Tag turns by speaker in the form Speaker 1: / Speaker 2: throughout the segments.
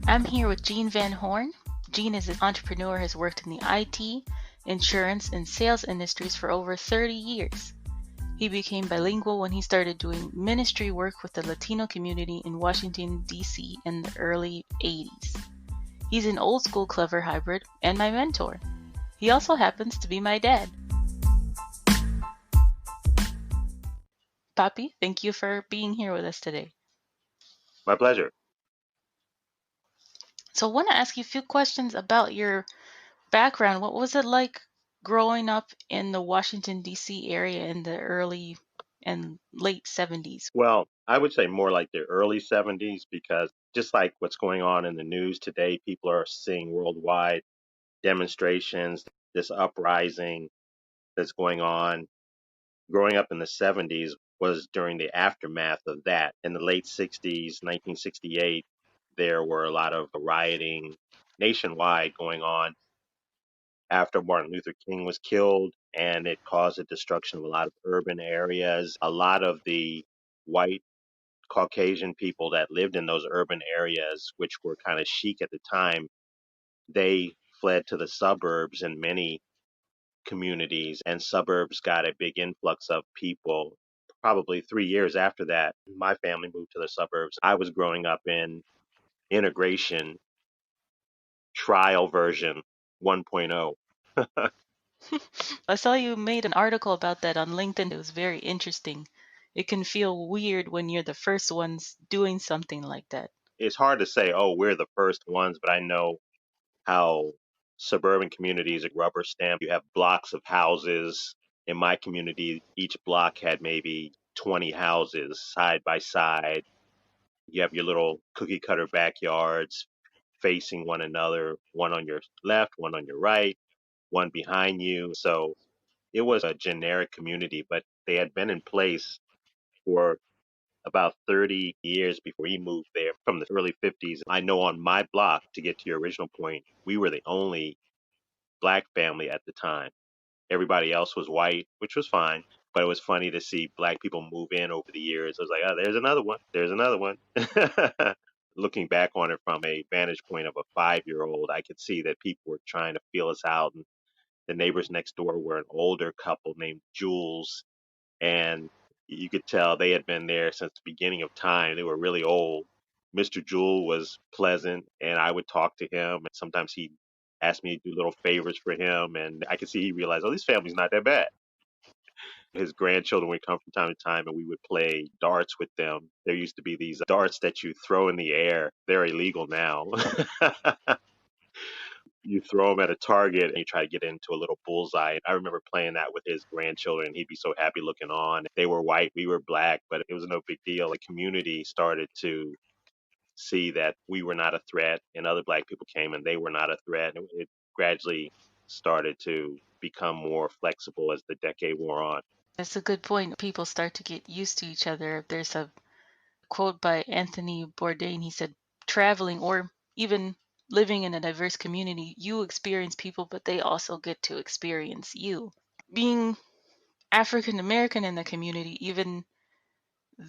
Speaker 1: I'm here with Gean Van Horn. Gean is an entrepreneur, has worked in the IT, insurance, and sales industries for over 30 years. He became bilingual when he started doing ministry work with the Latino community in Washington, D.C. in the early 80s. He's an old school clever hybrid and my mentor. He also happens to be my dad. Papi, thank you for being here with us today.
Speaker 2: My pleasure.
Speaker 1: So I want to ask you a few questions about your background. What was it like growing up in the Washington, D.C. area in the early and late 70s?
Speaker 2: Well, I would say more like the early 70s because just like what's going on in the news today, people are seeing worldwide demonstrations, this uprising that's going on. Growing up in the 70s was during the aftermath of that. In the late 60s, 1968, there were a lot of rioting nationwide going on after Martin Luther King was killed, and it caused the destruction of a lot of urban areas. A lot of the white Caucasian people that lived in those urban areas, which were kind of chic at the time, they fled to the suburbs in many communities, and suburbs got a big influx of people. Probably 3 years after that, my family moved to the suburbs. I was growing up in integration trial version 1.0.
Speaker 1: I saw you made an article about that on LinkedIn. It was very interesting. It can feel weird when you're the first ones doing something like that.
Speaker 2: It's hard to say, oh, we're the first ones, but I know how suburban communities are rubber stamped. You have blocks of houses. In my community, each block had maybe 20 houses side by side. You have your little cookie cutter backyards facing one another, one on your left, one on your right, one behind you. So it was a generic community, but they had been in place for about 30 years before we moved there from the early 50s. I know on my block, to get to your original point, we were the only black family at the time. Everybody else was white, which was fine, but it was funny to see black people move in over the years. I was like, oh, there's another one. There's another one. Looking back on it from a vantage point of a 5-year old, I could see that people were trying to feel us out. And the neighbors next door were an older couple named Jules, and you could tell they had been there since the beginning of time. They were really old. Mr. Jewell was pleasant, and I would talk to him. And sometimes he'd ask me to do little favors for him, and I could see he realized, oh, this family's not that bad. His grandchildren would come from time to time, and we would play darts with them. There used to be these darts that you throw in the air. They're illegal now. You throw them at a target and you try to get into a little bullseye. I remember playing that with his grandchildren. He'd be so happy looking on. They were white, we were black, but it was no big deal. The community started to see that we were not a threat, and other black people came and they were not a threat. And it gradually started to become more flexible as the decade wore on.
Speaker 1: That's a good point. People start to get used to each other. There's a quote by Anthony Bourdain. He said, traveling or even living in a diverse community, you experience people, but they also get to experience you. Being African American in the community, even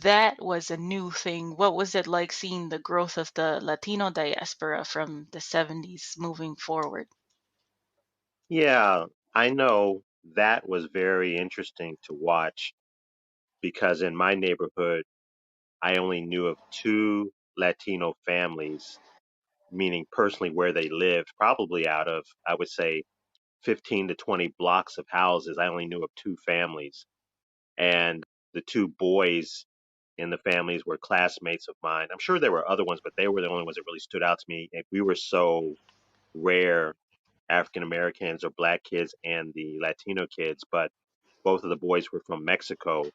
Speaker 1: that was a new thing. What was it like seeing the growth of the Latino diaspora from the 70s moving forward?
Speaker 2: Yeah, I know that was very interesting to watch because in my neighborhood, I only knew of two Latino families, meaning personally where they lived, probably out of, I would say, 15 to 20 blocks of houses. I only knew of two families. And the two boys in the families were classmates of mine. I'm sure there were other ones, but they were the only ones that really stood out to me. And we were so rare, African Americans or black kids and the Latino kids, but both of the boys were from Mexico.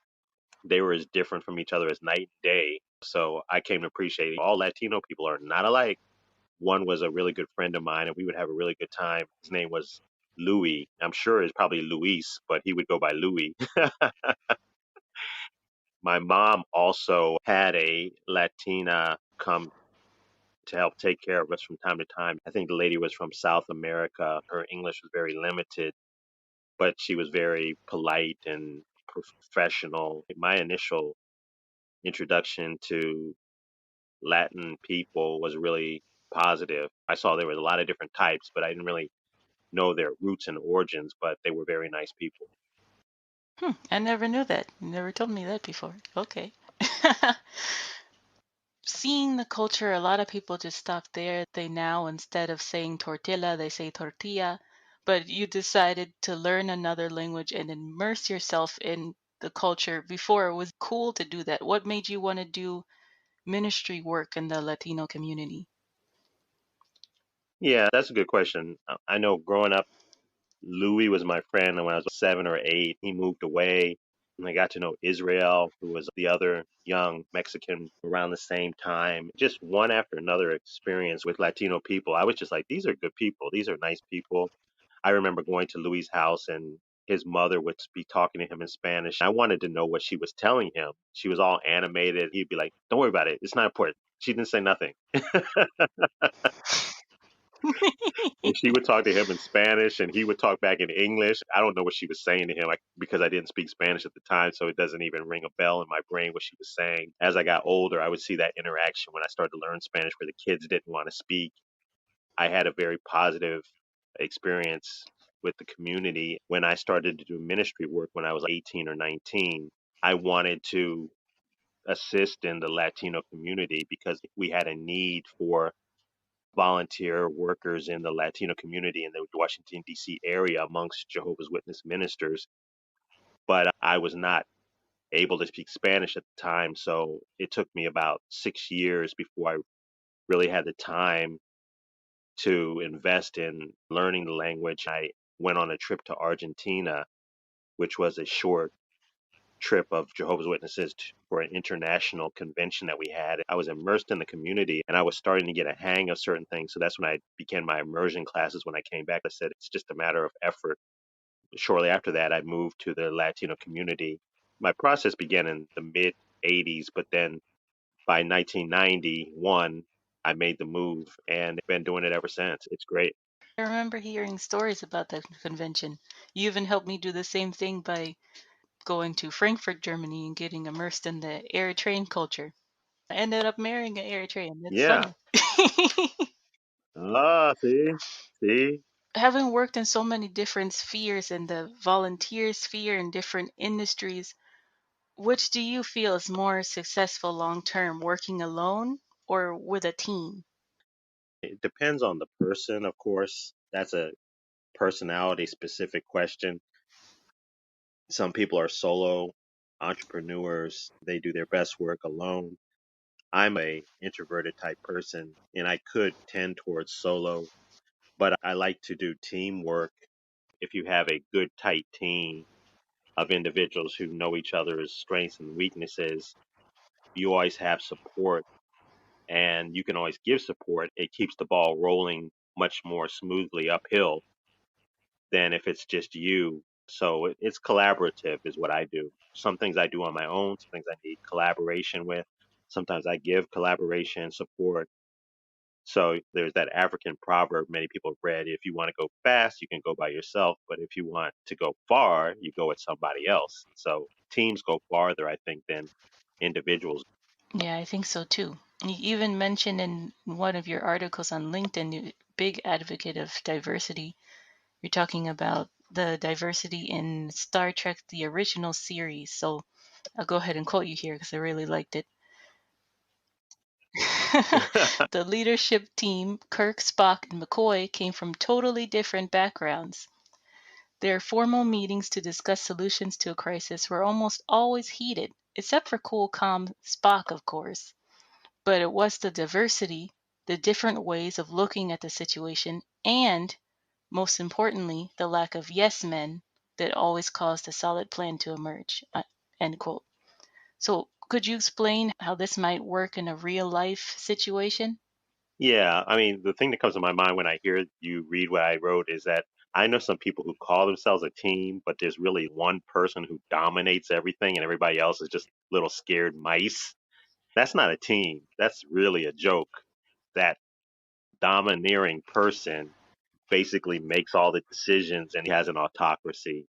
Speaker 2: They were as different from each other as night and day. So I came to appreciate all Latino people are not alike. One was a really good friend of mine, and we would have a really good time. His name was Louis. I'm sure it's probably Luis, but he would go by Louis. My mom also had a Latina come to help take care of us from time to time. I think the lady was from South America. Her English was very limited, but she was very polite and professional. My initial introduction to Latin people was really positive. I saw there was a lot of different types, but I didn't really know their roots and origins, but they were very nice people.
Speaker 1: I never knew that. You never told me that before. Okay. Seeing the culture, a lot of people just stop there. They now, instead of saying tortilla, they say tortilla. But you decided to learn another language and immerse yourself in the culture before it was cool to do that. What made you want to do ministry work in the Latino community?
Speaker 2: Yeah, that's a good question. I know growing up, Louis was my friend, and when I was 7 or 8, he moved away. And I got to know Israel, who was the other young Mexican around the same time. Just one after another experience with Latino people. I was just like, these are good people. These are nice people. I remember going to Louis' house and his mother would be talking to him in Spanish. I wanted to know what she was telling him. She was all animated. He'd be like, don't worry about it. It's not important. She didn't say nothing. And she would talk to him in Spanish and he would talk back in English. I don't know what she was saying to him because I didn't speak Spanish at the time, so it doesn't even ring a bell in my brain what she was saying. As I got older, I would see that interaction when I started to learn Spanish where the kids didn't want to speak. I had a very positive experience with the community when I started to do ministry work when I was 18 or 19. I wanted to assist in the Latino community because we had a need for volunteer workers in the Latino community in the Washington, D.C. area amongst Jehovah's Witness ministers. But I was not able to speak Spanish at the time. So it took me about 6 years before I really had the time to invest in learning the language. I went on a trip to Argentina, which was a short trip of Jehovah's Witnesses for an international convention that we had. I was immersed in the community and I was starting to get a hang of certain things. So that's when I began my immersion classes. When I came back, I said it's just a matter of effort. Shortly after that, I moved to the Latino community. My process began in the mid 80s, but then by 1991, I made the move and been doing it ever since. It's great.
Speaker 1: I remember hearing stories about that convention. You even helped me do the same thing by going to Frankfurt, Germany, and getting immersed in the Eritrean culture. I ended up marrying an Eritrean. That's
Speaker 2: Yeah.
Speaker 1: funny.
Speaker 2: Ah, see.
Speaker 1: Having worked in so many different spheres in the volunteer sphere in different industries, which do you feel is more successful long term, working alone or with a team?
Speaker 2: It depends on the person, of course. That's a personality specific question. Some people are solo entrepreneurs. They do their best work alone. I'm a introverted type person and I could tend towards solo, but I like to do teamwork. If you have a good tight team of individuals who know each other's strengths and weaknesses, you always have support and you can always give support. It keeps the ball rolling much more smoothly uphill than if it's just you. So it's collaborative, is what I do. Some things I do on my own, some things I need collaboration with. Sometimes I give collaboration support. So there's that African proverb many people have read: if you want to go fast, you can go by yourself. But if you want to go far, you go with somebody else. So teams go farther, I think, than individuals.
Speaker 1: Yeah, I think so too. You even mentioned in one of your articles on LinkedIn, you're a big advocate of diversity. You're talking about the diversity in Star Trek, the original series. So I'll go ahead and quote you here because I really liked it. The leadership team, Kirk, Spock, and McCoy, came from totally different backgrounds. Their formal meetings to discuss solutions to a crisis were almost always heated, except for cool, calm Spock, of course. But it was the diversity, the different ways of looking at the situation, and, most importantly, the lack of yes men that always caused a solid plan to emerge. End quote. So, could you explain how this might work in a real life situation?
Speaker 2: Yeah, I mean, the thing that comes to my mind when I hear you read what I wrote is that I know some people who call themselves a team, but there's really one person who dominates everything and everybody else is just little scared mice. That's not a team. That's really a joke. That domineering person basically makes all the decisions and he has an autocracy,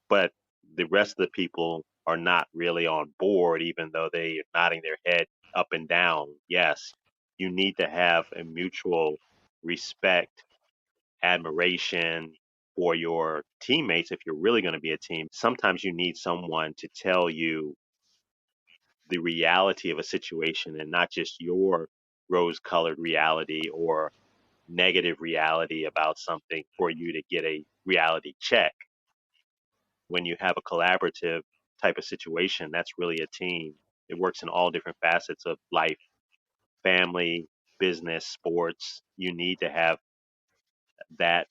Speaker 2: but the rest of the people are not really on board, even though they are nodding their head up and down. Yes. You need to have a mutual respect, admiration for your teammates if you're really going to be a team. Sometimes you need someone to tell you the reality of a situation and not just your rose colored reality or negative reality about something for you to get a reality check. When you have a collaborative type of situation, that's really a team. It works in all different facets of life, family, business, sports. You need to have that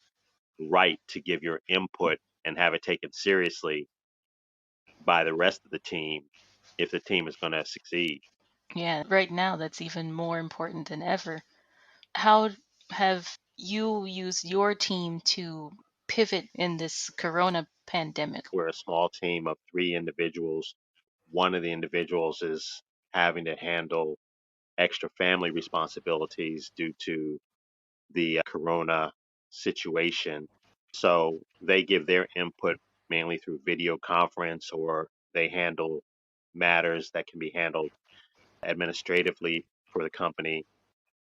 Speaker 2: right to give your input and have it taken seriously by the rest of the team if the team is going to succeed.
Speaker 1: Yeah, right now that's even more important than ever. How have you used your team to pivot in this corona pandemic?
Speaker 2: We're a small team of 3 individuals. One of the individuals is having to handle extra family responsibilities due to the corona situation. So they give their input mainly through video conference, or they handle matters that can be handled administratively for the company.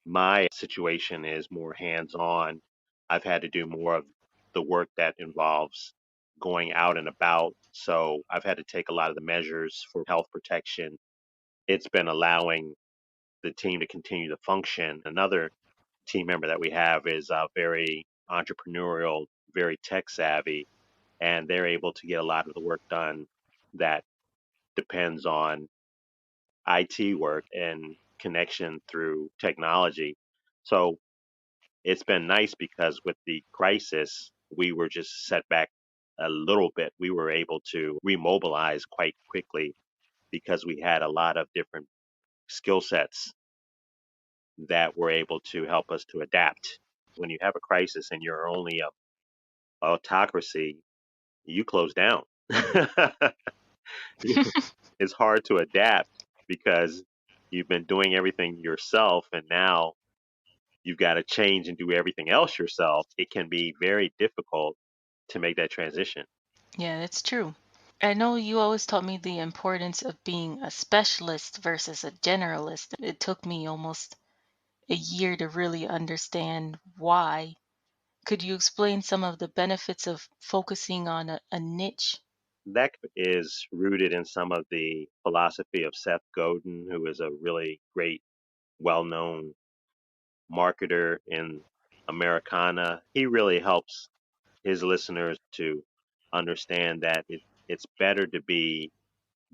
Speaker 2: My situation is more hands on. I've had to do more of the work that involves going out and about. So I've had to take a lot of the measures for health protection. It's been allowing the team to continue to function. Another team member that we have is very entrepreneurial, very tech savvy, and they're able to get a lot of the work done that depends on IT work and connection through technology. So it's been nice because with the crisis, we were just set back a little bit. We were able to remobilize quite quickly because we had a lot of different skill sets that were able to help us to adapt. When you have a crisis and you're only a autocracy, you close down. It's hard to adapt because you've been doing everything yourself and now you've got to change and do everything else yourself. It can be very difficult to make that transition.
Speaker 1: Yeah, that's true. I know you always taught me the importance of being a specialist versus a generalist. It took me almost a year to really understand why. Could you explain some of the benefits of focusing on a niche?
Speaker 2: That is rooted in some of the philosophy of Seth Godin, who is a really great, well known marketer in Americana. He really helps his listeners to understand that it's better to be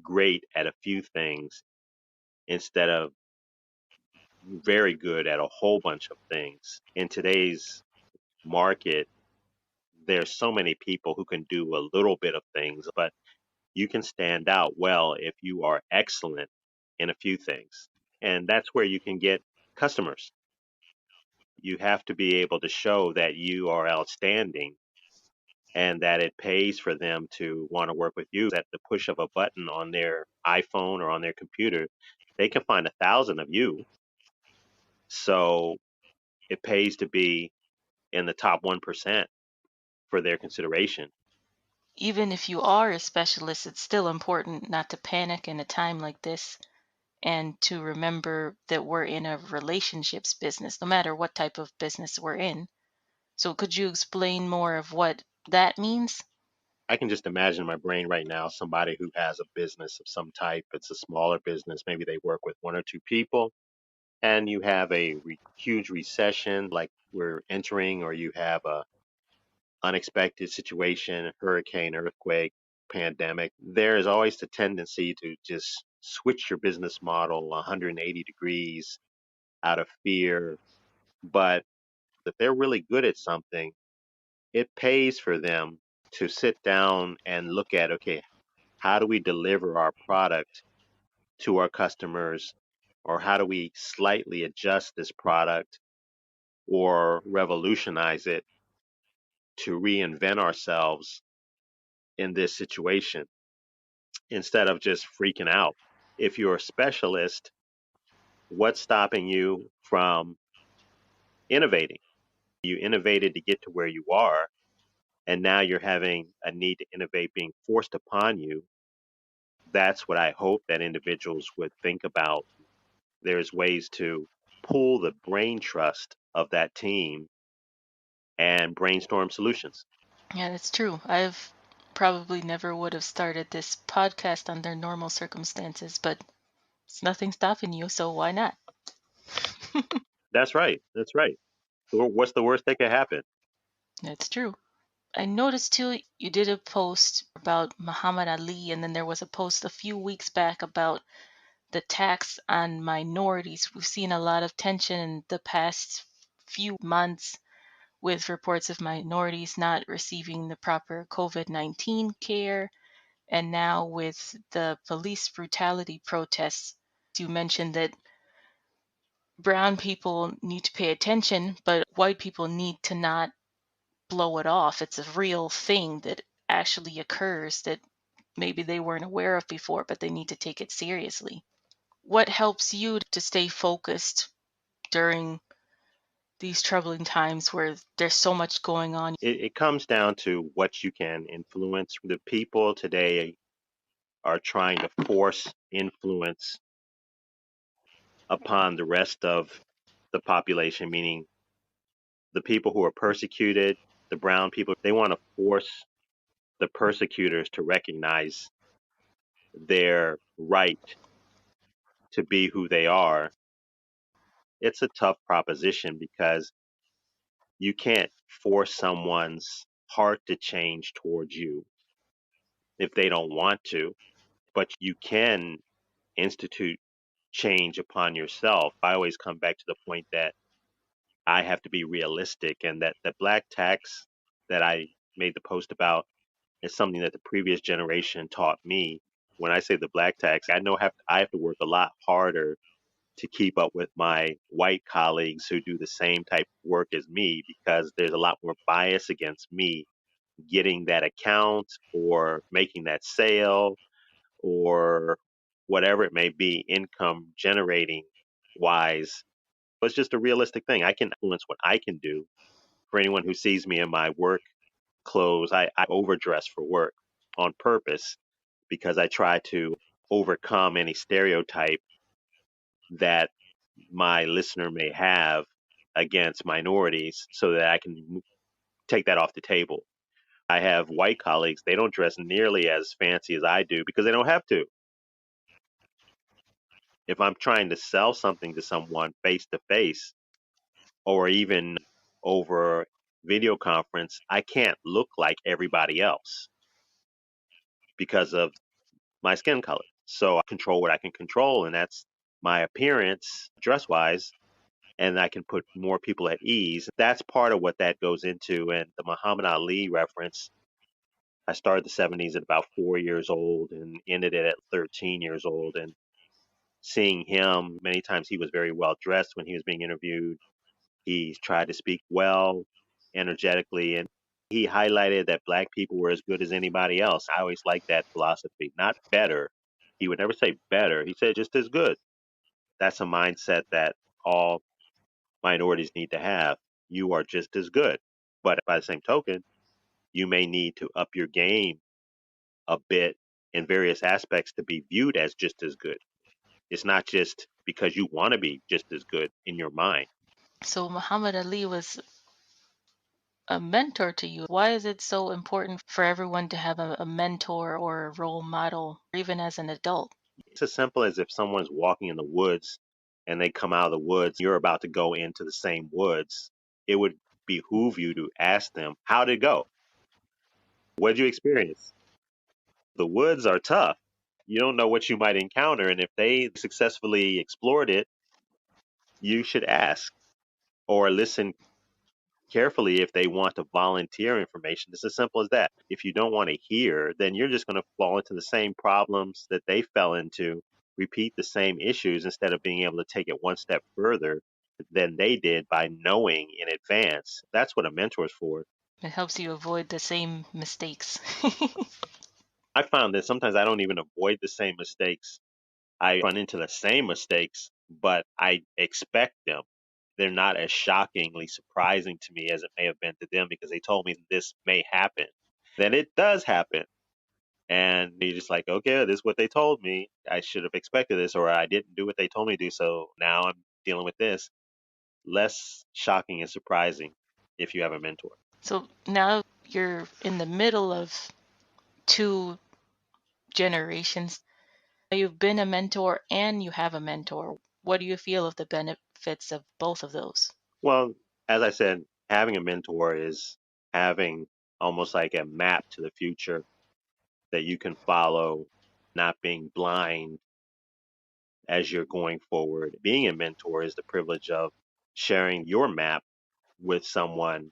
Speaker 2: great at a few things instead of very good at a whole bunch of things. In today's market, there's so many people who can do a little bit of things, but you can stand out well if you are excellent in a few things. And that's where you can get customers. You have to be able to show that you are outstanding and that it pays for them to want to work with you. At the push of a button on their iPhone or on their computer, they can find 1,000 of you. So it pays to be in the top 1% for their consideration.
Speaker 1: Even if you are a specialist, it's still important not to panic in a time like this and to remember that we're in a relationships business, no matter what type of business we're in. So, could you explain more of what that means?
Speaker 2: I can just imagine in my brain right now somebody who has a business of some type. It's a smaller business. Maybe they work with one or two people, and you have a huge recession like we're entering, or you have a unexpected situation, hurricane, earthquake, pandemic. There is always the tendency to just switch your business model 180 degrees out of fear. But if they're really good at something, it pays for them to sit down and look at, okay, how do we deliver our product to our customers? Or how do we slightly adjust this product or revolutionize it to reinvent ourselves in this situation instead of just freaking out? If you're a specialist, what's stopping you from innovating? You innovated to get to where you are, and now you're having a need to innovate being forced upon you. That's what I hope that individuals would think about. There's ways to pull the brain trust of that team and brainstorm solutions.
Speaker 1: Yeah, that's true. I've probably never would have started this podcast under normal circumstances, but it's nothing stopping you, so why not?
Speaker 2: That's right. That's right. What's the worst that could happen?
Speaker 1: That's true. I noticed too, you did a post about Muhammad Ali, and then there was a post a few weeks back about the tax on minorities. We've seen a lot of tension in the past few months with reports of minorities not receiving the proper COVID-19 care. And now with the police brutality protests, you mentioned that brown people need to pay attention, but white people need to not blow it off. It's a real thing that actually occurs that maybe they weren't aware of before, but they need to take it seriously. What helps you to stay focused during these troubling times where there's so much going on?
Speaker 2: It comes down to what you can influence. The people today are trying to force influence upon the rest of the population, meaning the people who are persecuted, the brown people. They want to force the persecutors to recognize their right to be who they are. It's a tough proposition because you can't force someone's heart to change towards you if they don't want to, but you can institute change upon yourself. I always come back to the point that I have to be realistic, and that the black tax that I made the post about is something that the previous generation taught me. When I say the black tax, I have to work a lot harder to keep up with my white colleagues who do the same type of work as me, because there's a lot more bias against me getting that account or making that sale or whatever it may be, income generating wise. But it's just a realistic thing. I can influence what I can do. For anyone who sees me in my work clothes, I overdress for work on purpose because I try to overcome any stereotype that my listener may have against minorities so that I can take that off the table. I have white colleagues, they don't dress nearly as fancy as I do because they don't have to. If I'm trying to sell something to someone face to face or even over video conference, I can't look like everybody else because of my skin color. So I control what I can control, and that's my appearance dress wise, and I can put more people at ease. That's part of what that goes into. And the Muhammad Ali reference, I started the 70s at about 4 years old and ended it at 13 years old. And seeing him, many times he was very well dressed when he was being interviewed. He tried to speak well, energetically, and he highlighted that black people were as good as anybody else. I always liked that philosophy, not better. He would never say better. He said just as good. That's a mindset that all minorities need to have. You are just as good. But by the same token, you may need to up your game a bit in various aspects to be viewed as just as good. It's not just because you want to be just as good in your mind.
Speaker 1: So Muhammad Ali was a mentor to you. Why is it so important for everyone to have a mentor or a role model, even as an adult?
Speaker 2: It's as simple as if someone's walking in the woods and they come out of the woods, you're about to go into the same woods. It would behoove you to ask them, how did it go? What did you experience? The woods are tough. You don't know what you might encounter. And if they successfully explored it, you should ask or listen carefully if they want to volunteer information. It's as simple as that. If you don't want to hear, then you're just going to fall into the same problems that they fell into, repeat the same issues instead of being able to take it one step further than they did by knowing in advance. That's what a mentor is for.
Speaker 1: It helps you avoid the same mistakes.
Speaker 2: I found that sometimes I don't even avoid the same mistakes. I run into the same mistakes, but I expect them. They're not as shockingly surprising to me as it may have been to them because they told me this may happen. Then it does happen. And you're just like, okay, this is what they told me. I should have expected this, or I didn't do what they told me to do. So now I'm dealing with this. less shocking and surprising if you have a mentor.
Speaker 1: So now you're in the middle of two generations. You've been a mentor and you have a mentor. What do you feel of the benefits of both of those?
Speaker 2: Well, as I said, having a mentor is having almost like a map to the future that you can follow, not being blind as you're going forward. Being a mentor is the privilege of sharing your map with someone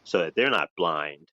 Speaker 2: so that they're not blind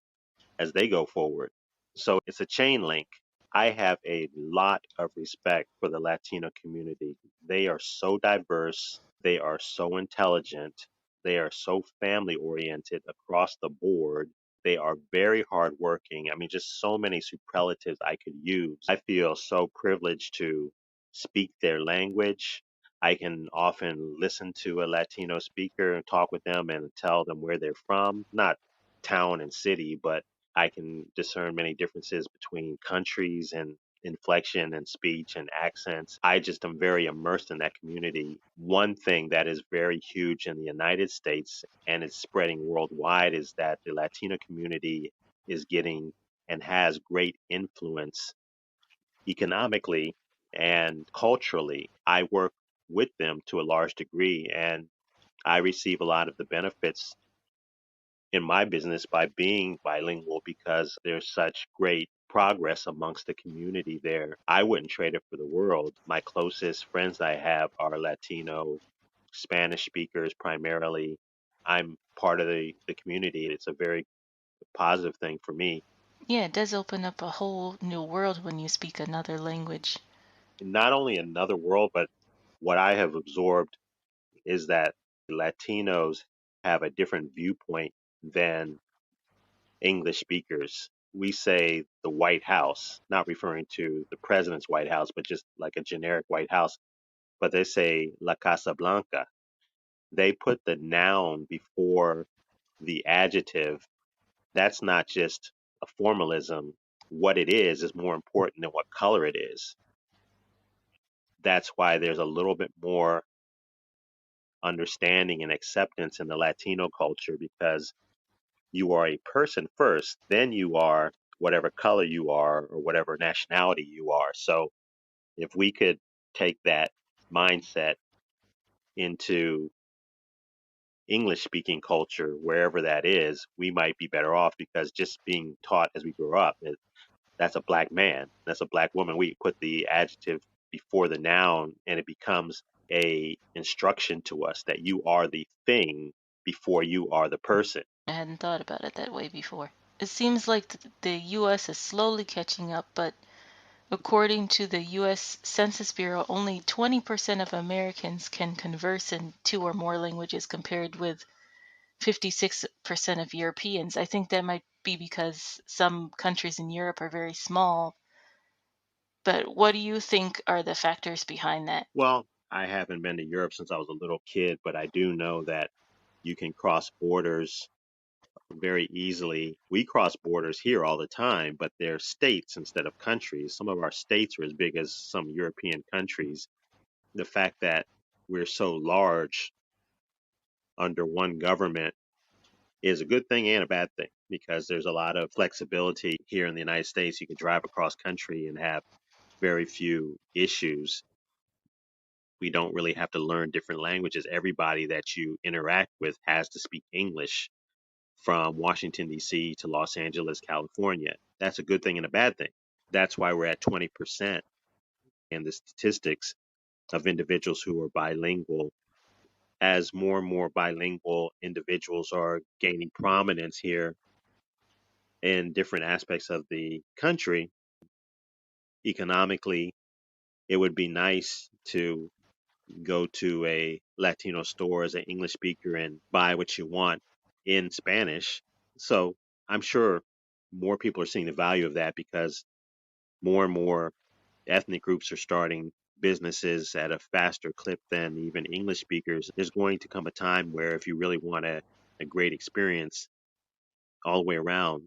Speaker 2: as they go forward. So it's a chain link. I have a lot of respect for the Latino community. They are so diverse, they are so intelligent, they are so family oriented across the board. They are very hardworking. I mean, just so many superlatives I could use. I feel so privileged to speak their language. I can often listen to a Latino speaker and talk with them and tell them where they're from, not town and city, but I can discern many differences between countries and inflection and speech and accents. I just am very immersed in that community. One thing that is very huge in the United States and is spreading worldwide is that the Latino community is getting and has great influence economically and culturally. I work with them to a large degree, and I receive a lot of the benefits in my business by being bilingual because there's such great progress amongst the community there. I wouldn't trade it for the world. My closest friends I have are Latino, Spanish speakers primarily. I'm part of the community. It's a very positive thing for me.
Speaker 1: Yeah, it does open up a whole new world when you speak another language.
Speaker 2: Not only another world, but what I have absorbed is that Latinos have a different viewpoint than English speakers. We say the White House, not referring to the president's White House, but just like a generic White House. But they say La Casa Blanca. They put the noun before the adjective. That's not just a formalism. What it is more important than what color it is. That's why there's a little bit more understanding and acceptance in the Latino culture because you are a person first, then you are whatever color you are or whatever nationality you are. So if we could take that mindset into English speaking culture, wherever that is, we might be better off because just being taught as we grow up, that's a black man, that's a black woman. We put the adjective before the noun and it becomes a instruction to us that you are the thing before you are the person.
Speaker 1: I hadn't thought about it that way before. It seems like the US is slowly catching up, but according to the US Census Bureau, only 20% of Americans can converse in two or more languages compared with 56% of Europeans. I think that might be because some countries in Europe are very small. But what do you think are the factors behind that?
Speaker 2: Well, I haven't been to Europe since I was a little kid, but I do know that you can cross borders very easily. We cross borders here all the time, but they're states instead of countries. Some of our states are as big as some European countries. The fact that we're so large under one government is a good thing and a bad thing because there's a lot of flexibility here in the United States. You can drive across country and have very few issues. We don't really have to learn different languages. Everybody that you interact with has to speak English from Washington, D.C. to Los Angeles, California. That's a good thing and a bad thing. That's why we're at 20% in the statistics of individuals who are bilingual. As more and more bilingual individuals are gaining prominence here in different aspects of the country, economically, it would be nice to go to a Latino store as an English speaker and buy what you want in Spanish. So I'm sure more people are seeing the value of that because more and more ethnic groups are starting businesses at a faster clip than even English speakers. There's going to come a time where if you really want a great experience all the way around,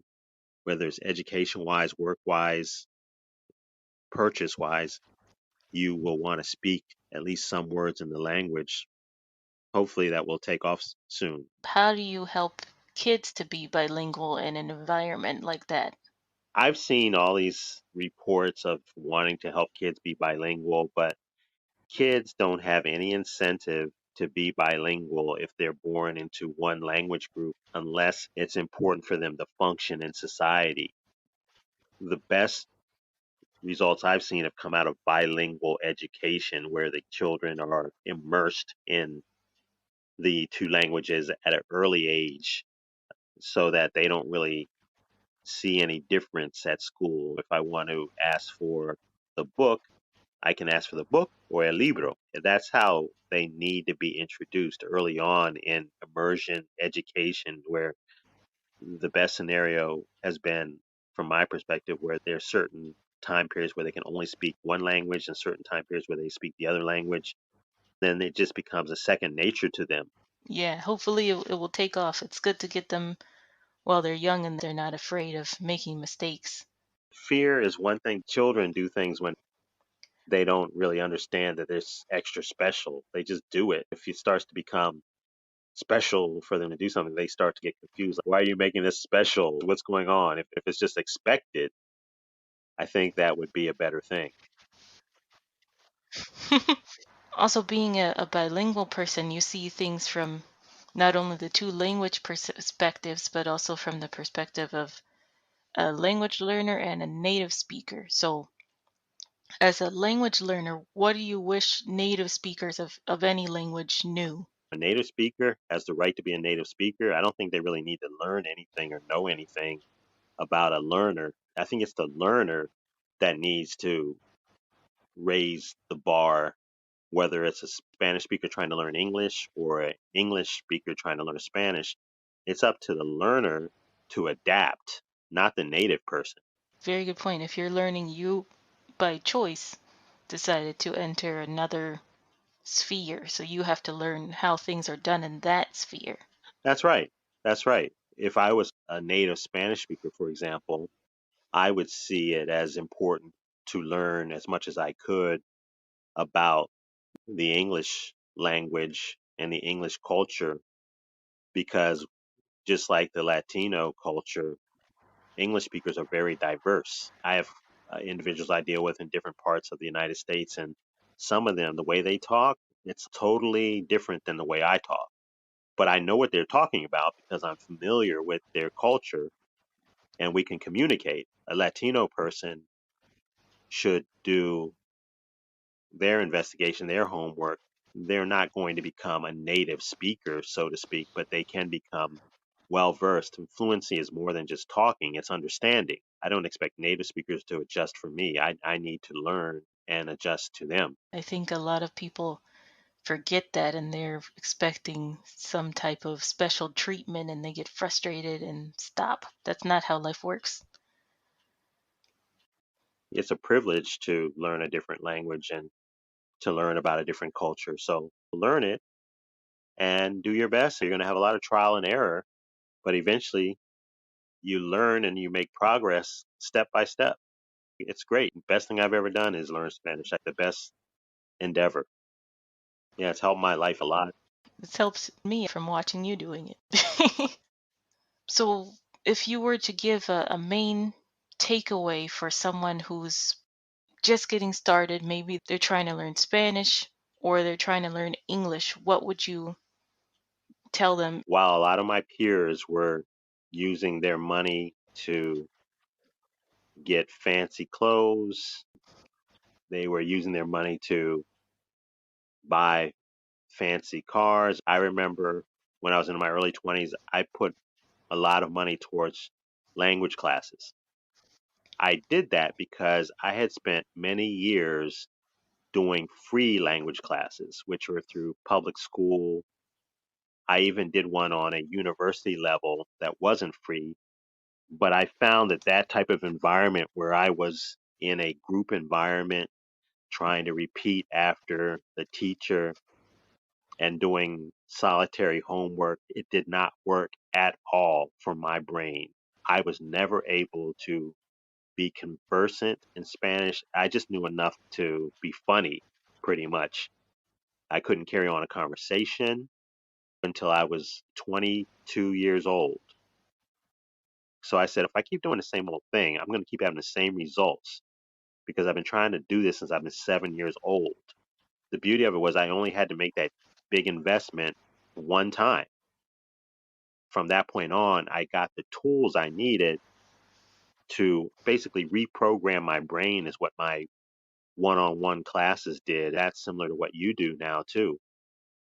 Speaker 2: whether it's education wise, work wise, purchase wise, you will want to speak at least some words in the language Hopefully that will take off soon.
Speaker 1: How do you help kids to be bilingual in an environment like that?
Speaker 2: I've seen all these reports of wanting to help kids be bilingual, but kids don't have any incentive to be bilingual if they're born into one language group unless it's important for them to function in society. The best results I've seen have come out of bilingual education where the children are immersed in the two languages at an early age so that they don't really see any difference at school. If I want to ask for the book, I can ask for the book or el libro. That's how they need to be introduced early on in immersion education, where the best scenario has been, from my perspective, where there's certain time periods where they can only speak one language and certain time periods where they speak the other language. Then it just becomes a second nature to them.
Speaker 1: Yeah, hopefully it will take off. It's good to get them while they're young and they're not afraid of making mistakes.
Speaker 2: Fear is one thing. Children do things when they don't really understand that it's extra special. They just do it. If it starts to become special for them to do something, they start to get confused. Like, why are you making this special? What's going on? If it's just expected, I think that would be a better thing.
Speaker 1: Also, being a bilingual person, you see things from not only the two language perspectives, but also from the perspective of a language learner and a native speaker. So, as a language learner, what do you wish native speakers of any language knew?
Speaker 2: A native speaker has the right to be a native speaker. I don't think they really need to learn anything or know anything about a learner. I think it's the learner that needs to raise the bar, whether it's a Spanish speaker trying to learn English or an English speaker trying to learn Spanish. It's up to the learner to adapt, not the native person.
Speaker 1: Very good point. If you're learning, you by choice decided to enter another sphere, so you have to learn how things are done in that sphere.
Speaker 2: That's right. That's right. If I was a native Spanish speaker, for example, I would see it as important to learn as much as I could about the English language and the English culture because just like the Latino culture, English speakers are very diverse. I have individuals I deal with in different parts of the United States, and some of them, the way they talk, it's totally different than the way I talk. But I know what they're talking about because I'm familiar with their culture and we can communicate. A Latino person should do their investigation, their homework. They're not going to become a native speaker, so to speak, but they can become well versed. And fluency is more than just talking, it's understanding. I don't expect native speakers to adjust for me. I need to learn and adjust to them.
Speaker 1: I think a lot of people forget that and they're expecting some type of special treatment and they get frustrated and stop. That's not how life works.
Speaker 2: It's a privilege to learn a different language and to learn about a different culture. So learn it and do your best. You're going to have a lot of trial and error, but eventually you learn and you make progress step by step. It's great. Best thing I've ever done is learn Spanish. Like the best endeavor. Yeah, it's helped my life a lot.
Speaker 1: This helps me from watching you doing it. So, if you were to give a main takeaway for someone who's just getting started, maybe they're trying to learn Spanish or they're trying to learn English, what would you tell them?
Speaker 2: While a lot of my peers were using their money to get fancy clothes, they were using their money to buy fancy cars. I remember when I was in my early 20s, I put a lot of money towards language classes. I did that because I had spent many years doing free language classes, which were through public school. I even did one on a university level that wasn't free, but I found that that type of environment where I was in a group environment trying to repeat after the teacher and doing solitary homework, it did not work at all for my brain. I was never able to be conversant in Spanish. I just knew enough to be funny, pretty much. I couldn't carry on a conversation. until I was 22 years old. So I said, if I keep doing the same old thing, I'm going to keep having the same results because I've been trying to do this since I've been 7 years old. The beauty of it was I only had to make that big investment one time. From that point on, I got the tools I needed to basically reprogram my brain, is what my one-on-one classes did. That's similar to what you do now too.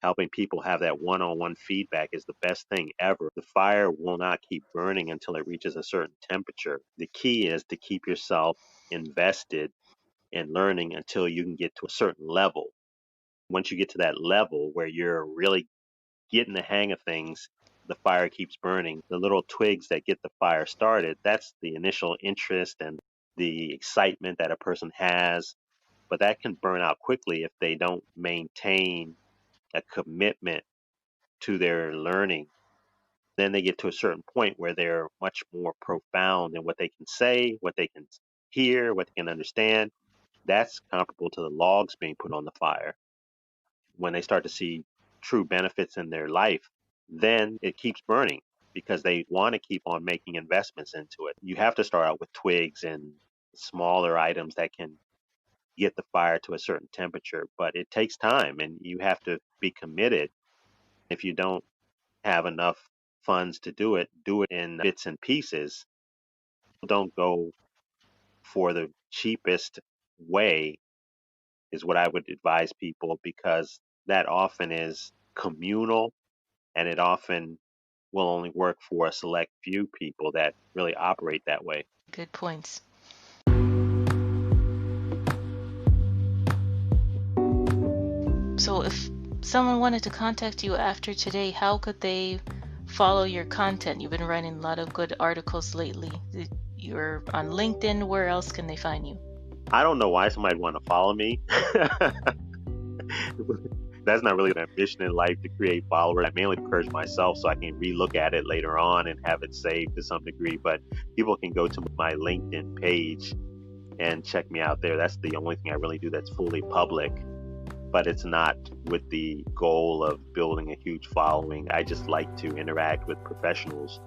Speaker 2: Helping people have that one-on-one feedback is the best thing ever. The fire will not keep burning until it reaches a certain temperature. The key is to keep yourself invested in learning until you can get to a certain level. Once you get to that level where you're really getting the hang of things, the fire keeps burning. The little twigs that get the fire started, that's the initial interest and the excitement that a person has. But that can burn out quickly if they don't maintain a commitment to their learning. Then they get to a certain point where they're much more profound in what they can say, what they can hear, what they can understand. That's comparable to the logs being put on the fire. When they start to see true benefits in their life, then it keeps burning because they want to keep on making investments into it. You have to start out with twigs and smaller items that can get the fire to a certain temperature, but it takes time and you have to be committed. If you don't have enough funds to do it in bits and pieces. Don't go for the cheapest way, is what I would advise people, because that often is communal and it often will only work for a select few people that really operate that way.
Speaker 1: Good points. So if someone wanted to contact you after today, how could they follow your content? You've been writing a lot of good articles lately. You're on LinkedIn. Where else can they find you?
Speaker 2: I don't know why somebody would want to follow me. That's not really an ambition in life, to create followers. I mainly encourage myself so I can relook at it later on and have it saved to some degree. But people can go to my LinkedIn page and check me out there. That's the only thing I really do that's fully public. But it's not with the goal of building a huge following. I just like to interact with professionals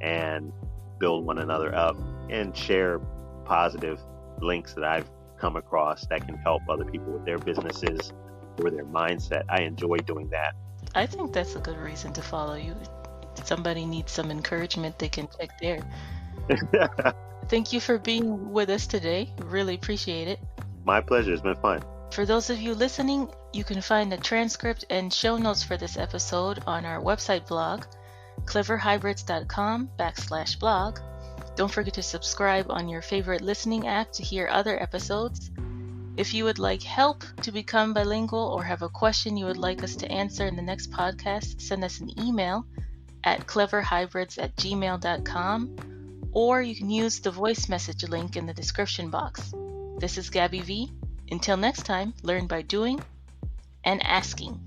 Speaker 2: and build one another up and share positive links that I've come across that can help other people with their businesses or their mindset. I enjoy doing that.
Speaker 1: I think that's a good reason to follow you. If somebody needs some encouragement, they can check there. Thank you for being with us today. Really appreciate it.
Speaker 2: My pleasure. It's been fun.
Speaker 1: For those of you listening, you can find the transcript and show notes for this episode on our website blog, cleverhybrids.com/blog. Don't forget to subscribe on your favorite listening app to hear other episodes. If you would like help to become bilingual or have a question you would like us to answer in the next podcast, send us an email at cleverhybrids@gmail.com, or you can use the voice message link in the description box. This is Gabby V. Until next time, learn by doing and asking.